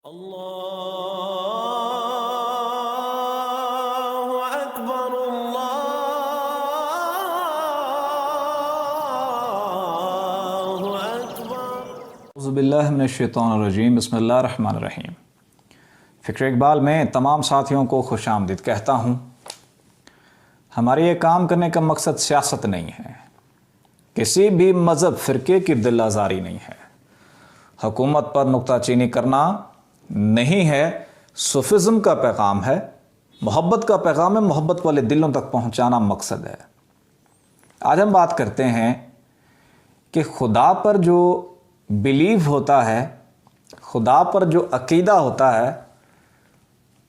اللہ اکبر اللہ اکبر۔ اعوذ باللہ من الشیطان الرجیم، بسم اللہ الرحمن الرحیم۔ فکر اقبال میں تمام ساتھیوں کو خوش آمدید کہتا ہوں۔ ہمارے یہ کام کرنے کا مقصد سیاست نہیں ہے، کسی بھی مذہب فرقے کی دل آزاری نہیں ہے، حکومت پر نکتہ چینی کرنا نہیں ہے، صوفزم کا پیغام ہے، محبت کا پیغام ہے، محبت والے دلوں تک پہنچانا مقصد ہے۔ آج ہم بات کرتے ہیں کہ خدا پر جو بلیو ہوتا ہے، خدا پر جو عقیدہ ہوتا ہے،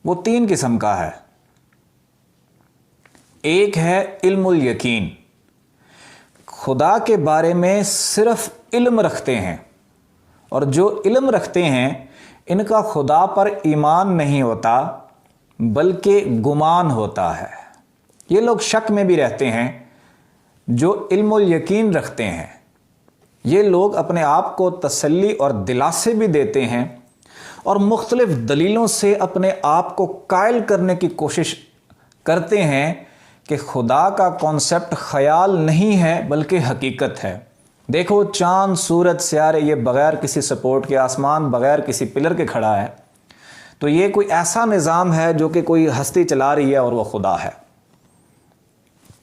وہ تین قسم کا ہے۔ ایک ہے علم الیقین، خدا کے بارے میں صرف علم رکھتے ہیں، اور جو علم رکھتے ہیں ان کا خدا پر ایمان نہیں ہوتا بلکہ گمان ہوتا ہے۔ یہ لوگ شک میں بھی رہتے ہیں۔ جو علم الیقین رکھتے ہیں یہ لوگ اپنے آپ کو تسلی اور دلاسے بھی دیتے ہیں اور مختلف دلیلوں سے اپنے آپ کو قائل کرنے کی کوشش کرتے ہیں کہ خدا کا کانسیپٹ خیال نہیں ہے بلکہ حقیقت ہے۔ دیکھو چاند، سورج، سیارے، یہ بغیر کسی سپورٹ کے، آسمان بغیر کسی پلر کے کھڑا ہے، تو یہ کوئی ایسا نظام ہے جو کہ کوئی ہستی چلا رہی ہے اور وہ خدا ہے۔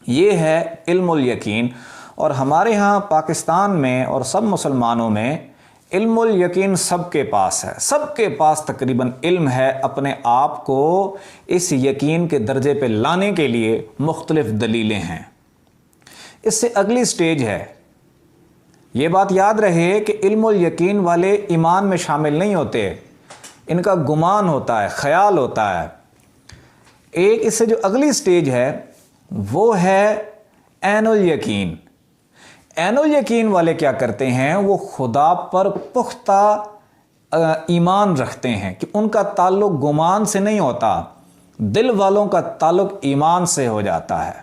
یہ ہے علم الیقین، اور ہمارے ہاں پاکستان میں اور سب مسلمانوں میں علم الیقین سب کے پاس ہے، سب کے پاس تقریباً علم ہے۔ اپنے آپ کو اس یقین کے درجے پہ لانے کے لیے مختلف دلیلیں ہیں۔ اس سے اگلی سٹیج ہے، یہ بات یاد رہے کہ علم الیقین والے ایمان میں شامل نہیں ہوتے، ان کا گمان ہوتا ہے، خیال ہوتا ہے۔ ایک اس سے جو اگلی سٹیج ہے وہ ہے عین الیقین۔ عین الیقین والے کیا کرتے ہیں؟ وہ خدا پر پختہ ایمان رکھتے ہیں کہ ان کا تعلق گمان سے نہیں ہوتا، دل والوں کا تعلق ایمان سے ہو جاتا ہے۔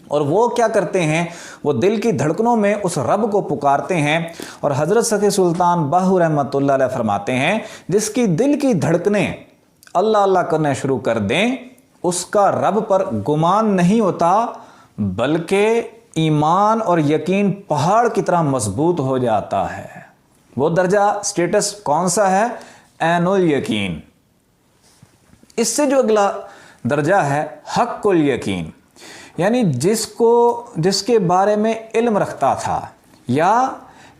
اور وہ کیا کرتے ہیں؟ وہ دل کی دھڑکنوں میں اس رب کو پکارتے ہیں، اور حضرت سخی سلطان باہو رحمۃ اللہ علیہ فرماتے ہیں جس کی دل کی دھڑکنیں اللہ اللہ کرنے شروع کر دیں اس کا رب پر گمان نہیں ہوتا بلکہ ایمان اور یقین پہاڑ کی طرح مضبوط ہو جاتا ہے۔ وہ درجہ سٹیٹس کون سا ہے؟ عین الیقین۔ اس سے جو اگلا درجہ ہے حق الیقین، یعنی جس کے بارے میں علم رکھتا تھا یا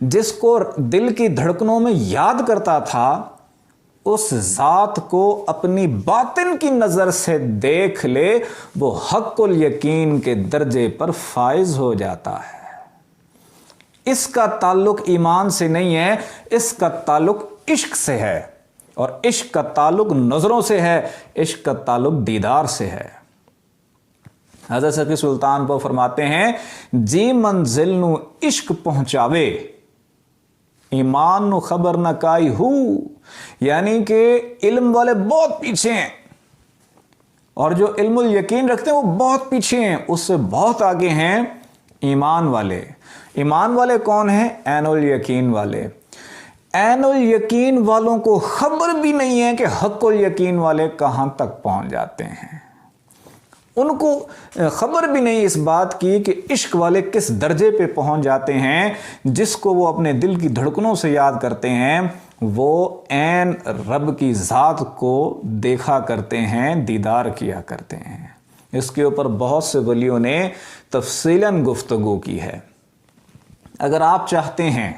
جس کو دل کی دھڑکنوں میں یاد کرتا تھا، اس ذات کو اپنی باطن کی نظر سے دیکھ لے، وہ حق الیقین کے درجے پر فائز ہو جاتا ہے۔ اس کا تعلق ایمان سے نہیں ہے، اس کا تعلق عشق سے ہے، اور عشق کا تعلق نظروں سے ہے، عشق کا تعلق دیدار سے ہے۔ حضرت سخی سلطان کو فرماتے ہیں جی منزل نو عشق پہنچاوے، ایمان نو خبر نہ کائی ہو، یعنی کہ علم والے بہت پیچھے ہیں اور جو علم الیقین رکھتے ہیں وہ بہت پیچھے ہیں، اس سے بہت آگے ہیں ایمان والے۔ ایمان والے کون ہیں؟ عین الیقین والے۔ عین الیقین والوں کو خبر بھی نہیں ہے کہ حق الیقین والے کہاں تک پہنچ جاتے ہیں، ان کو خبر بھی نہیں اس بات کی کہ عشق والے کس درجے پہ پہنچ جاتے ہیں۔ جس کو وہ اپنے دل کی دھڑکنوں سے یاد کرتے ہیں وہ عین رب کی ذات کو دیکھا کرتے ہیں، دیدار کیا کرتے ہیں۔ اس کے اوپر بہت سے ولیوں نے تفصیلاً گفتگو کی ہے۔ اگر آپ چاہتے ہیں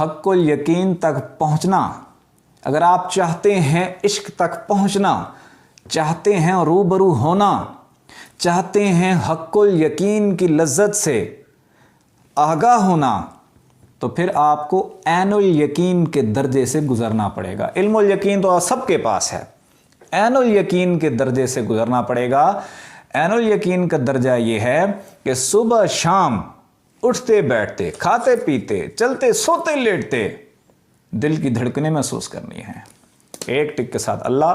حق الیقین تک پہنچنا، اگر آپ چاہتے ہیں عشق تک پہنچنا، چاہتے ہیں روبرو ہونا، چاہتے ہیں حق الیقین کی لذت سے آگاہ ہونا، تو پھر آپ کو عین الیقین کے درجے سے گزرنا پڑے گا۔ علم الیقین تو سب کے پاس ہے، عین الیقین کے درجے سے گزرنا پڑے گا۔ عین الیقین کا درجہ یہ ہے کہ صبح شام اٹھتے بیٹھتے، کھاتے پیتے، چلتے سوتے لیٹتے دل کی دھڑکنیں محسوس کرنی ہے۔ ایک ٹک کے ساتھ اللہ،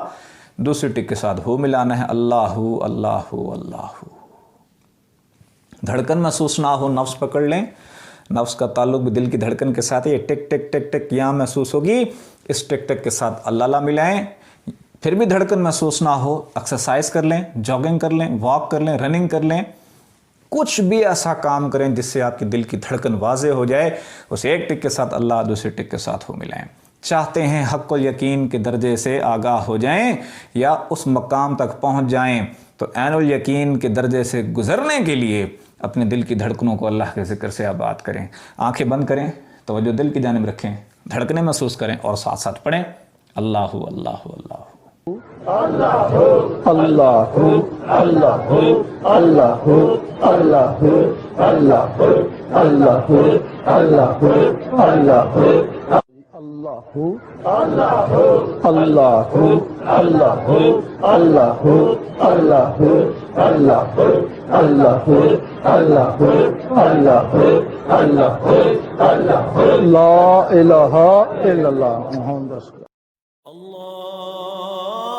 دوسری ٹک کے ساتھ ہو ملانا ہے، اللہ ہو اللہ ہو اللہ ہو۔ دھڑکن محسوس نہ ہو نفس پکڑ لیں، نفس کا تعلق بھی دل کی دھڑکن کے ساتھ ہے. یہ ٹک ٹک ٹک ٹک یہاں محسوس ہوگی, اس ٹک ٹک کے ساتھ اللہ لا ملائیں. پھر بھی دھڑکن محسوس نہ ہو, ایکسرسائز کر لیں, جاگنگ کر لیں, واک کر لیں, رننگ کر لیں, کچھ بھی ایسا کام کریں جس سے آپ کی دل کی دھڑکن واضح ہو جائے. اس ایک ٹک کے ساتھ اللہ, دوسرے ٹک کے ساتھ ہو ملائیں. چاہتے ہیں حق الیقین کے درجے سے آگاہ ہو جائیں یا اس مقام تک پہنچ جائیں, تو عین الیقین کے درجے سے گزرنے کے لیے اپنے دل کی دھڑکنوں کو اللہ کے ذکر سے آباد کریں. آنکھیں بند کریں, توجہ دل کی جانب رکھیں, دھڑکنے محسوس کریں اور ساتھ ساتھ پڑھیں اللہ اللہ اللہ. اللہ اللہ اللہ اللہ اللہ اللہ اللہ اللہ اللہ اللہ اللہ اللہ اللہ اللہ اللہ اللہ اللہ اللہ اللہ لا الہ الا اللہ محمد رسول اللہ. اللہ